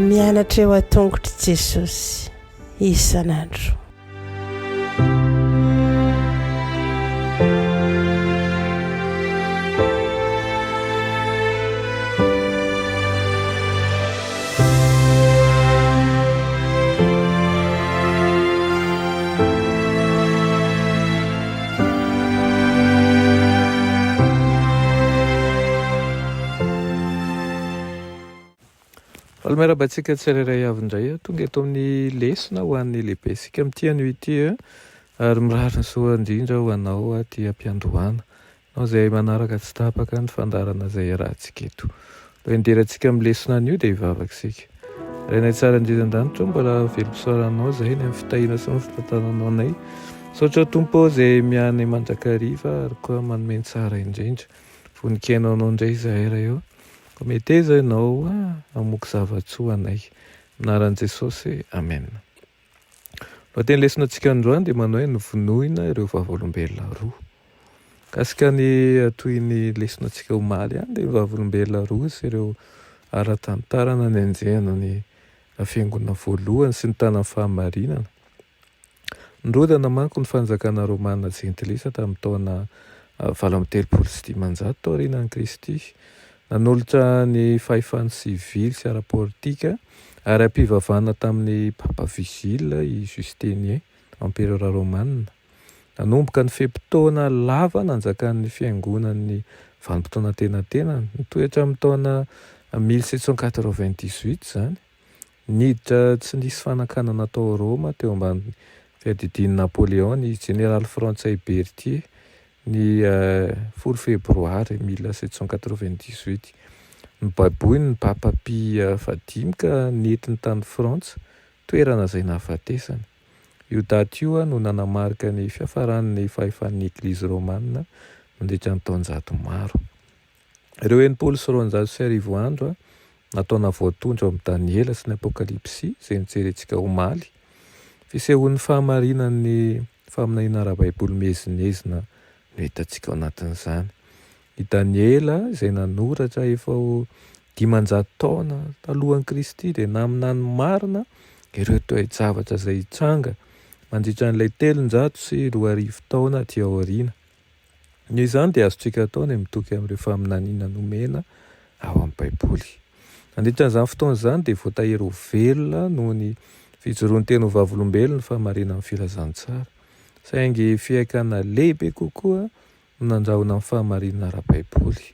Mianatra eo a-tongotry Jesosy isan'andro. Alomerabantsika tsirairay avy indray tonga eto amin'ny lesona ho an'ny lehibe sika amin'ity anio ity ary mirarina soa indrindra ho anao aty am-piandohana nao izay manaraka tsy tapaka ny fandarana izay rahantsika eto. Lo inderintsika amin'ny lesona anio dia hivavaka isika. Rainay tsara indrindran-danitra mbola velom-pisaoranao izay ny amin'ny fitahiana sy ny fitantananao anay. Saotra tompo izay miany mandrakariva ary koa manome tsara indrindra. Voninkainao anao indray izahay raha eo. Meteza ianao amoky zavatsoa anay. Anaran'i Jesosy, amen. Lohateny lesona antsika androany dia manao hoe novonoina ireo vavolombelona roa. Kasika ny toy ny lesona antsika omaly dia ny vavolombelona roa sy ireo ara-tantarana ny anjehana ny fiangonana voalohany sy ny tanan'ny fahamarinana. Nirodana manko ny fanjakana Rômanina Jentilisa tamin'ny taona 1830 tao aorianan'i Kristy. Nanolotra ny fahefany sivily sy ara-politika ary ampivavahana tamin'ny Papa Vigile i Justinien Empereur Romanina. Nanomboka ny fepitaona lava nanjakan'ny fiangonan'ny vanim-potoana tenatena nitoetra amin'ny taona 1798 izany. Niditra tsy nisy fanankanana tao Roma teo ambany fiadidian'i Napoléon ny général frantsay Berthier ny 10 febroary 1798. Nibaboiny ny Papa Pie X ka nentiny tany Frantsa toerana izay nahafatesany. Io daty io no nanamarika ny fiafaran'ny fahefan'ny Eglizy Romanina mandritra ny taonjato maro. Ireo enimpolo sy roanjato sy arivo andro nataona voatondro amin'ny Daniela sy ny Apokalipsy izay nijerentsika omaly. Fisehoan'ny fahamarinan'ny faminahina ara-baiboly mezinezina no hitantsika ao anatin'izany. I Daniela izay nanoratra efa ho 500 taona talohan'i Kristy dia naminany marina ireo toe-javatra izay hitranga mandritra n'ilay 300 sy 200 taona aty aoriana. Ny izany dia azontsika atao ny mitoky amin'ireo faminaniana nomena ao amin'ny baiboly. Nandritra n'izany fotoana izany dia voatahiry ho velona noho ny fijoroan'ny teny ho vavolombelona ny fahamarinan'ny filazantsara. Saingy fiaikana lehibe kokoa no nandrahona amin'ny fahamarinana ara-baiboly.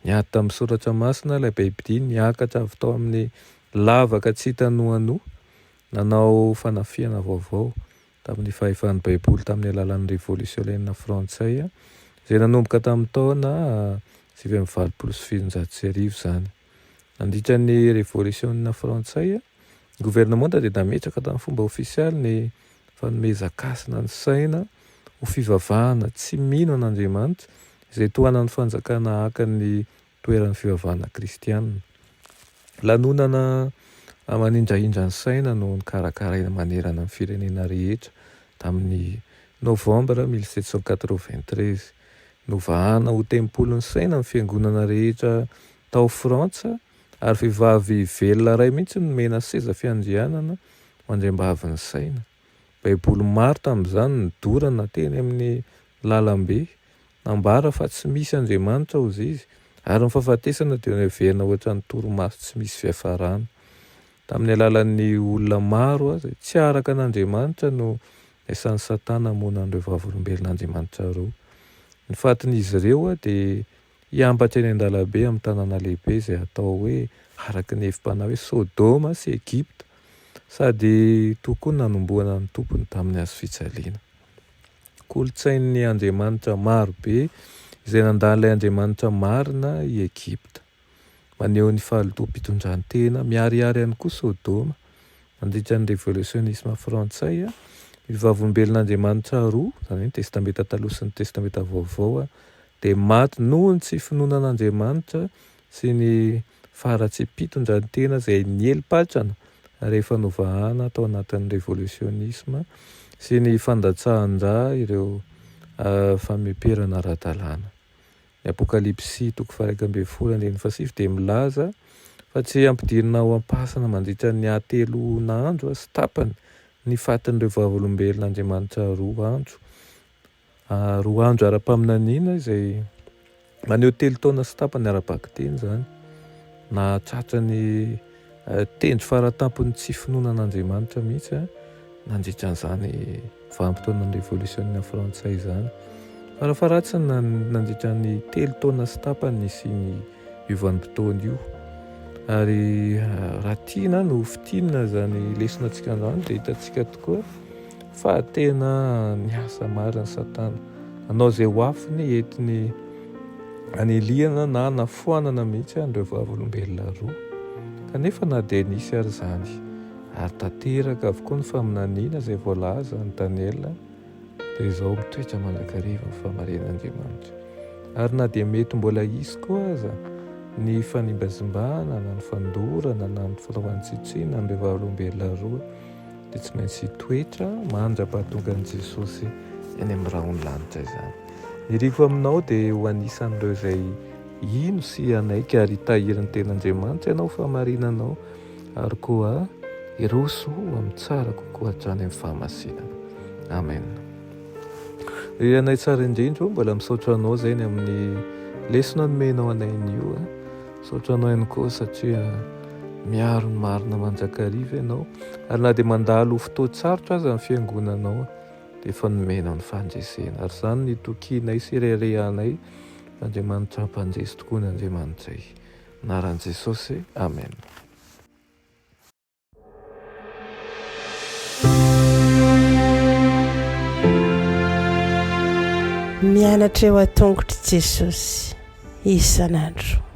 Niady tamin'ny soratra masina ilay Baiboly, niakatra avy tao amin'ny lavaka tsy hitanohanoha, nanao fanafiana vaovao tamin'ny fahefan'ny baiboly tamin'ny alalan'ny revolisiona frantsay izay nanomboka tamin'ny taona 1970 izany. Nandritra ny revolisiona frantsay, ny gouvernemanta dia nametraka tamin'ny fomba ofisialy ny fanomezan-kasina ny saina ho fivavahana tsy mino an'Andriamanitra izay tohanan'ny fanjakana hakan'ny toeran'ny fivavahana kristianina. Lanonana manindrahindra ny saina no nikarakaraina manerana ny firenena rehetra tamin'ny novambra 1793. Novahana ho tempolon'ny saina ny fiangonana rehetra tao Frantsa ary vehivavy velona iray mihitsy nomena seza fiandrianana ho andriambavin'ny saina. Baiboly maro tamin'izany nidorana teny amin'ny lalambe, nambara fa tsy misy Andriamanitra hozy izy ary ny fahafatesana dia neverina ohatra ny torimaso tsy misy fiafarana. Tamin'ny alalan'ny olona maro izay tsy araka an'Andriamanitra no esan'ny Satana hamoana an'ireo vavolombelon'Andriamanitra roa. Ny fatin'izy ireo dia hiambatra eny an-dalambe amin'ny tanàna lehibe izay atao hoe araka ny hevim-panao hoe Sodoma sy Egipta, sady tokony nanomboana ny tompony tamin'ny hazo fijaliana. Kolotsain'ny Andriamanitra maro be izay nandalo ilay Andriamanitra marina i Egipta. Maneho ny fahalotom-pitondran-tena miharihary ihany koa Sodoma. Mandritra ny revolsionisme frantsay, ny vavolombelon'Andriamanitra roa, izany hoe ny testameta taloha sy ny testameta vaovao, dia maty noho ny tsy finoanan'Andriamanitra sy ny faharatsy-pitondran-tena izay nielipatrana rehefa novahana tao anatin'ny revolsionisme sy ny fandatsahan-dra ireo fameperana ara-dalàna. Ny apokalipsy 1:7 dia milaza fa tsy ampidirina ao am-pasana mandritra ny atelona andro sy tapany ny fatin'ireo vavolombelon'Andriamanitra 2 andro ara-paminaniana izay maneho 3 taona sy tapany ara-bakiteny zany, na tratrany tendry faratampon'ny tsy finoanan'Andriamanitra mihitsy nandritra an'izany vanim-potoanan'ny révolution frantsay izany. Farafaratsiny nandritra ny 3 taona sy tapany sy ny iovanim-potoana io. Ary raha tiana no fitinina zany lesonantsika androany dia hitantsika tokoa fa tena niasa marina Satana, anao izay ho afiny entiny aneliana na anafoanana mihitsy an'ireo vavolombelona 2. Kanefa na dia nisy ary zany, ary tanteraka avokoa ny faminaniana izay voalaza ny Daniela dia izao mitoetra mandrakariva ny fahamarin'Andriamanitra. Ary na dia mety mbola hisy koa aza ny fanimbazimbana na ny fandorana na ny fanaovan-tsitsiana n'ireo vavolombelona 2 dia tsy maintsy toetra mandra-pahatonga an'i Jesosy eny amin'ny rahon'ny-lanitra izany. Ny riko aminao dia ho anisan'ireo izay ino sy anaiky ary hitahirin'ny ten'Andriamanitra ianao fahamarinanao ary koa hiroso amin'ny tsara kokoa hatrany amin'ny fahamasinana. Amen. Anay tsara indrindro, mbola misaotra anao izay ny amin'ny lesona nomenao anay nio. Misaotra anao ihany koa satria miaro ny marina mandrakariva ianao, ary na dia mandalo fotoan-tsarotra aza ny fiangonanao dia efa nomenao ny fandresena. Ary izany ny tokianay sy reharehanay, Andriamanitra ampandresy tokoa ny Andriamanitra. Anaran'i Jesosy. Amen. Mianatra eo an-tongotry Jesosy isan'andro.